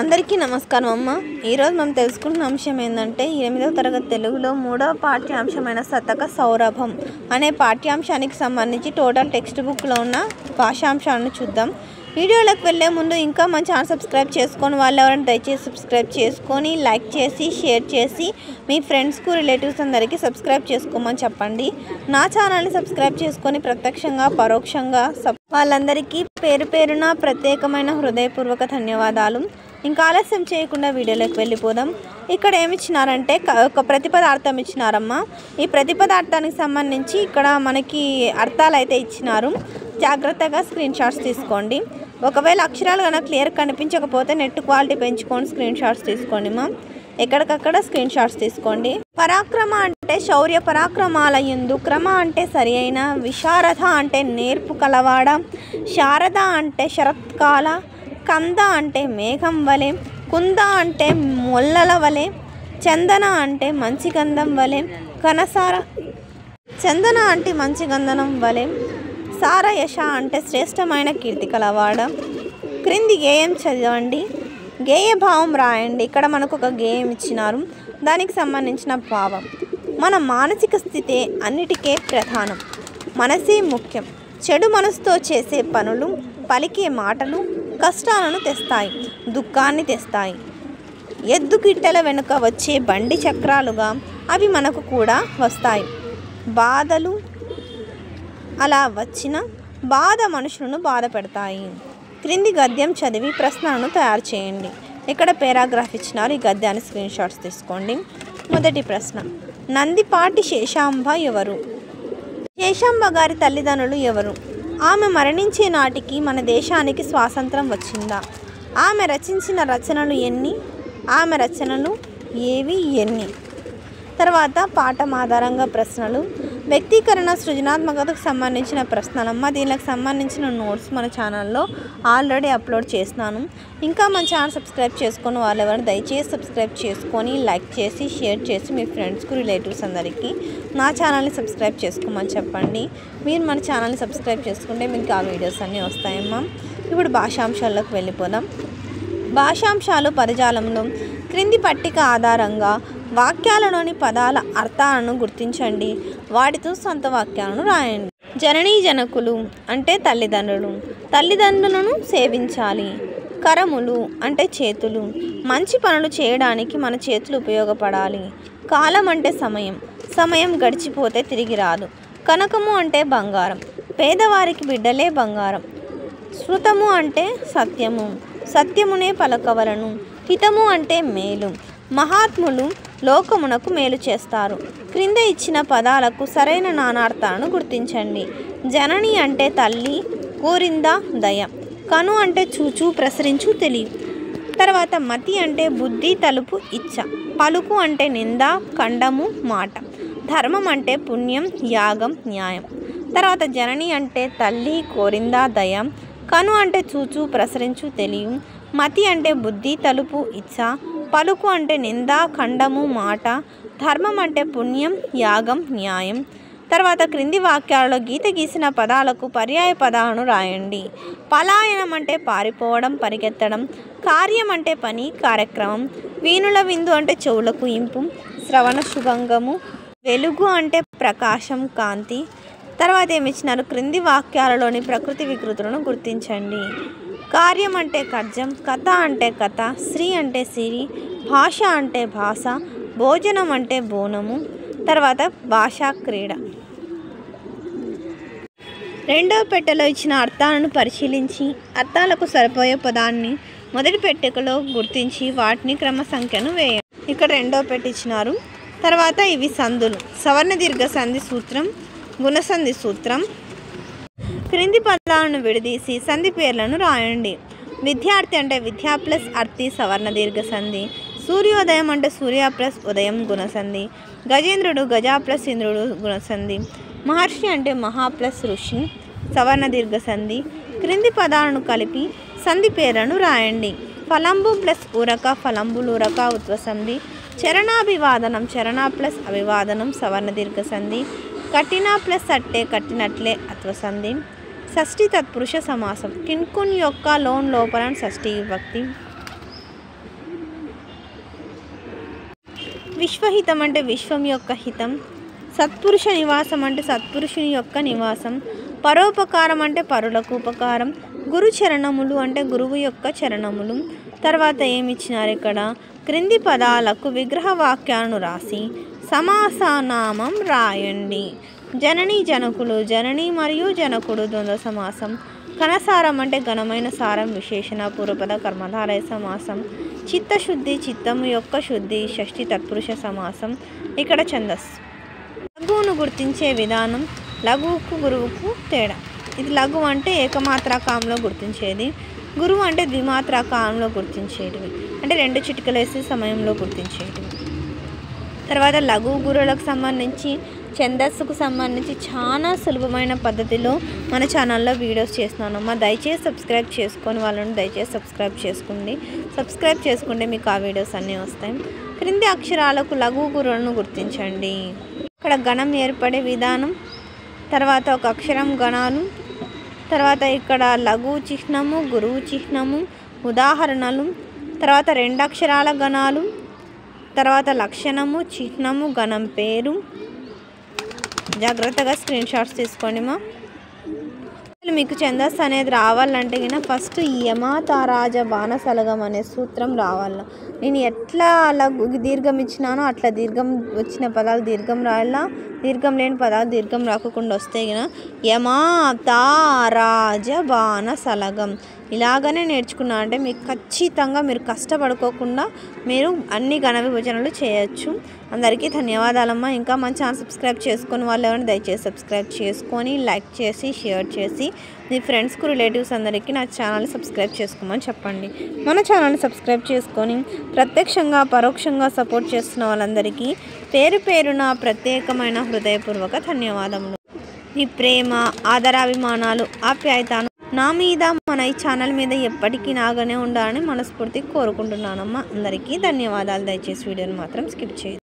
అందరికీ నమస్కారం అమ్మ. ఈరోజు మనం తెలుసుకుంటున్న అంశం ఏంటంటే 8వ తరగతి తెలుగులో 3వ పాఠ్యాంశమైన శతక సౌరభం అనే పాఠ్యాంశానికి సంబంధించి టోటల్ టెక్స్ట్ బుక్లో ఉన్న భాషాంశాలను చూద్దాం. వీడియోలోకి వెళ్ళే ముందు ఇంకా మన ఛానల్ సబ్స్క్రైబ్ చేసుకొని వాళ్ళు ఎవరైనా దయచేసి సబ్స్క్రైబ్ చేసుకొని లైక్ చేసి షేర్ చేసి మీ ఫ్రెండ్స్కు రిలేటివ్స్ అందరికీ సబ్స్క్రైబ్ చేసుకోమని చెప్పండి. నా ఛానల్ని సబ్స్క్రైబ్ చేసుకొని ప్రత్యక్షంగా పరోక్షంగా వాళ్ళందరికీ పేరు పేరున ప్రత్యేకమైన హృదయపూర్వక ధన్యవాదాలు. ఇంకా ఆలస్యం చేయకుండా వీడియోలోకి వెళ్ళిపోదాం. ఇక్కడ ఏమి ఇచ్చినారంటే ఒక ప్రతిపదార్థం ఇచ్చినారమ్మా. ఈ ప్రతిపదార్థానికి సంబంధించి ఇక్కడ మనకి అర్థాలు అయితే ఇచ్చినారు. జాగ్రత్తగా స్క్రీన్ షాట్స్ తీసుకోండి. ఒకవేళ అక్షరాలు కనుక క్లియర్ కనిపించకపోతే నెట్ క్వాలిటీ పెంచుకొని స్క్రీన్ షాట్స్ తీసుకోండి మా. ఎక్కడికక్కడ స్క్రీన్ షాట్స్ తీసుకోండి. పరాక్రమ అంటే శౌర్య పరాక్రమాల యందు, క్రమ అంటే సరి అయిన, విశారద అంటే నేర్పు కలవాడ, శారద అంటే శరత్కాల, కంద అంటే మేఘం వలె, కుంద అంటే మొల్లల వలె, చందన అంటే మంచి గంధం వలె, కనసార చందన అంటే మంచి గంధనం వలె, సారయశ అంటే శ్రేష్టమైన కీర్తి కలవాడ. క్రింది గేయం చదవండి, గేయ భావం రాయండి. ఇక్కడ మనకు ఒక గేయం ఇచ్చినారు, దానికి సంబంధించిన భావం. మన మానసిక స్థితే అన్నిటికే ప్రధానం, మనసే ముఖ్యం. చెడు మనసుతో చేసే పనులు పలికే మాటలు కష్టాలను తెస్తాయి, దుఃఖాన్ని తెస్తాయి. ఎద్దు గిట్టెల వెనుక వచ్చే బండి చక్రాలుగా అవి మనకు కూడా వస్తాయి. బాధలు అలా వచ్చిన బాధ మనుషులను బాధ పెడతాయి. క్రింది గద్యం చదివి ప్రశ్నలను తయారు చేయండి. ఇక్కడ పారాగ్రాఫ్ ఇచ్చినారు, ఈ గద్యాన్ని స్క్రీన్ షాట్స్ తీసుకోండి. మొదటి ప్రశ్న, నందిపాటి శేషాంబ ఎవరు? శేషాంబ గారి తల్లిదండ్రులు ఎవరు? ఆమె మరణించే నాటికి మన దేశానికి స్వాతంత్రం వచ్చిందా? ఆమె రచించిన రచనలు ఎన్ని? ఆమె రచనలు ఏవి ఎన్ని? తర్వాత పాఠం ఆధారంగా ప్రశ్నలు, వ్యక్తీకరణ సృజనాత్మకతకు సంబంధించిన ప్రశ్నలమ్మ. దీనికి సంబంధించిన నోట్స్ మన ఛానల్లో ఆల్రెడీ అప్లోడ్ చేస్తున్నాను. ఇంకా మన ఛానల్ సబ్స్క్రైబ్ చేసుకొని వాళ్ళెవరు దయచేసి సబ్స్క్రైబ్ చేసుకొని లైక్ చేసి షేర్ చేసి మీ ఫ్రెండ్స్కు రిలేటివ్స్ అందరికీ నా ఛానల్ని సబ్స్క్రైబ్ చేసుకోమని చెప్పండి. మీరు మన ఛానల్ని సబ్స్క్రైబ్ చేసుకుంటే మీకు ఆ వీడియోస్ అన్నీ వస్తాయమ్మా. ఇప్పుడు భాషాంశాల్లోకి వెళ్ళిపోదాం. భాషాంశాలు పదజాలంలో క్రింది పట్టిక ఆధారంగా వాక్యాలలోని పదాల అర్థాలను గుర్తించండి. వాటితో సొంత వాక్యాలను రాయండి. జననీ జనకులు అంటే తల్లిదండ్రులు, తల్లిదండ్రులను సేవించాలి. కరములు అంటే చేతులు, మంచి పనులు చేయడానికి మన చేతులు ఉపయోగపడాలి. కాలం అంటే సమయం, సమయం గడిచిపోతే తిరిగి రాదు. కనకము అంటే బంగారం, పేదవారికి బిడ్డలే బంగారం. శృతము అంటే సత్యము, సత్యమునే పలకవలను. హితము అంటే మేలు, మహాత్ములు లోకమునకు మేలు చేస్తారు. క్రింద ఇచ్చిన పదాలకు సరైన నానార్థాలను గుర్తించండి. జనని అంటే తల్లి, కోరింద దయ. కను అంటే చూచు ప్రసరించు తెలివి. తర్వాత మతి అంటే బుద్ధి తలుపు ఇచ్చ. పలుకు అంటే నింద ఖండము మాట. ధర్మం అంటే పుణ్యం యాగం న్యాయం. తర్వాత జనని అంటే తల్లి కోరింద దయ. కను అంటే చూచు ప్రసరించు తెలివి. మతి అంటే బుద్ధి తలుపు ఇచ్చ. పలుకు అంటే నింద ఖండము మాట. ధర్మం అంటే పుణ్యం యాగం న్యాయం. తర్వాత క్రింది వాక్యాలలో గీత గీసిన పదాలకు పర్యాయ పదాలను రాయండి. పలాయనం అంటే పారిపోవడం పరిగెత్తడం. కార్యం అంటే పని కార్యక్రమం. వీణుల విందు అంటే చెవులకు ఇంపు శ్రవణ శుభంగము. వెలుగు అంటే ప్రకాశం కాంతి. తర్వాత ఏమిచ్చినారు, క్రింది వాక్యాలలోని ప్రకృతి వికృతులను గుర్తించండి. కార్యం అంటే కర్జం, కథ అంటే కథ, శ్రీ అంటే సిరి, భాష అంటే భాష, భోజనం అంటే బోనము. తర్వాత భాషా క్రీడ. రెండవ పెట్టెలో ఇచ్చిన అర్థాలను పరిశీలించి అర్థాలకు సరిపోయే పదాన్ని మొదటి పెట్టెలో గుర్తించి వాటిని క్రమ సంఖ్యను వేయండి. ఇక్కడ రెండవ పెట్టె ఇచ్చినారు. తర్వాత ఇవి సందులు. సవర్ణ దీర్ఘ సంధి సూత్రం, గుణసంధి సూత్రం. క్రింది పదాలను విడదీసి సంధి పేర్లను రాయండి. విద్యార్థి అంటే విద్యా ప్లస్ అర్థి సవర్ణ దీర్ఘ సంధి. సూర్యోదయం అంటే సూర్య ప్లస్ ఉదయం గుణసంధి. గజేంద్రుడు గజ ప్లస్ ఇంద్రుడు గుణసంధి. మహర్షి అంటే మహా ప్లస్ ఋషి సవర్ణ దీర్ఘ సంధి. క్రింది పదాలను కలిపి సంధి పేర్లను రాయండి. ఫలంబు ప్లస్ ఊరక ఫలంబులూరక ఉత్వసంధి. చరణాభివాదనం చరణ ప్లస్ అభివాదనం సవర్ణ దీర్ఘ సంధి. కట్టిన ప్లస్ అట్టే కట్టినట్లే అత్వసంధి. షష్ఠి తత్పురుష సమాసం. కింకున్ యొక్క లోన్ లోపల షష్ఠి విభక్తి. విశ్వహితం అంటే విశ్వం యొక్క హితం. సత్పురుష నివాసం అంటే సత్పురుషుని యొక్క నివాసం. పరోపకారం అంటే పరులకు ఉపకారం. గురు చరణములు అంటే గురువు యొక్క చరణములు. తర్వాత ఏమిచ్చినారు ఇక్కడ, క్రింది పదాలకు విగ్రహ వాక్యాలను రాసి సమాసనామం రాయండి. జనని జనకులు, జనని మరియు జనకుడు ద్వంద్వ సమాసం. ఘనసారం అంటే ఘనమైన సారం విశేషణ పూర్వపద కర్మధారయ సమాసం. చిత్తశుద్ధి చిత్తము యొక్క శుద్ధి షష్ఠి తత్పురుష సమాసం. ఇక్కడ ఛందస్సు. లఘువును గుర్తించే విధానం, లఘువుకు గురువుకు తేడా. ఇది లఘు అంటే ఏకమాత్రాకాంలో గుర్తించేది, గురువు అంటే ద్విమాత్రాకాంలో గుర్తించేటివి, అంటే 2 చిటికలేసి సమయంలో గుర్తించేటివి. తర్వాత లఘువు గురువులకు సంబంధించి ఛందస్సుకు సంబంధించి చాలా సులభమైన పద్ధతిలో మన ఛానల్లో వీడియోస్ చేస్తున్నానమ్మా. దయచేసి సబ్స్క్రైబ్ చేసుకొని వాళ్ళని దయచేసి సబ్స్క్రైబ్ చేసుకోండి. సబ్స్క్రైబ్ చేసుకుంటే మీకు ఆ వీడియోస్ అన్నీ వస్తాయి. క్రింది అక్షరాలకు లఘువు గురువులను గుర్తించండి. ఇక్కడ గణం ఏర్పడే విధానం, తర్వాత ఒక అక్షరం గణాలు, తర్వాత ఇక్కడ లఘువు చిహ్నము, గురువు చిహ్నము, ఉదాహరణలు, తర్వాత 2 అక్షరాల గణాలు, తర్వాత లక్షణము, చిహ్నము, గణం పేరు. జాగ్రత్తగా స్క్రీన్ షాట్స్ తీసుకోండి మా. మీకు ఛందస్సు అనేది రావాలంటే గిన ఫస్ట్ యమాతారాజ బాణసలగం అనే సూత్రం రావాల. నేను ఎట్లా అలా దీర్ఘం ఇచ్చినానో అట్లా దీర్ఘం వచ్చిన పదాలు దీర్ఘం రాయాల, దీర్ఘం లేని పదాలు దీర్ఘం రాకుండా వస్తే గిన యమాతారాజ బాణసలగం ఇలాగనే నేర్చుకున్నా అంటే మీకు ఖచ్చితంగా మీరు కష్టపడుకోకుండా మీరు అన్ని ఘన విభజనలు చేయొచ్చు. అందరికీ ధన్యవాదాలమ్మా. ఇంకా మన ఛానల్ సబ్స్క్రైబ్ చేసుకొని వాళ్ళు ఎవరైనా దయచేసి సబ్స్క్రైబ్ చేసుకొని లైక్ చేసి షేర్ చేసి మీ ఫ్రెండ్స్కు రిలేటివ్స్ అందరికీ నా ఛానల్ని సబ్స్క్రైబ్ చేసుకోమని చెప్పండి. మన ఛానల్ని సబ్స్క్రైబ్ చేసుకొని ప్రత్యక్షంగా పరోక్షంగా సపోర్ట్ చేస్తున్న వాళ్ళందరికీ పేరు పేరున ప్రత్యేకమైన హృదయపూర్వక ధన్యవాదములు. మీ ప్రేమ ఆదరాభిమానాలు ఆప్యాయతను నా మీద మన ఈ ఛానల్ మీద ఎప్పటికీ నాగానే ఉండాలని మనస్ఫూర్తిగా కోరుకుంటున్నానమ్మా. అందరికీ ధన్యవాదాలు. దయచేసి వీడియోని మాత్రం స్కిప్ చేయదు.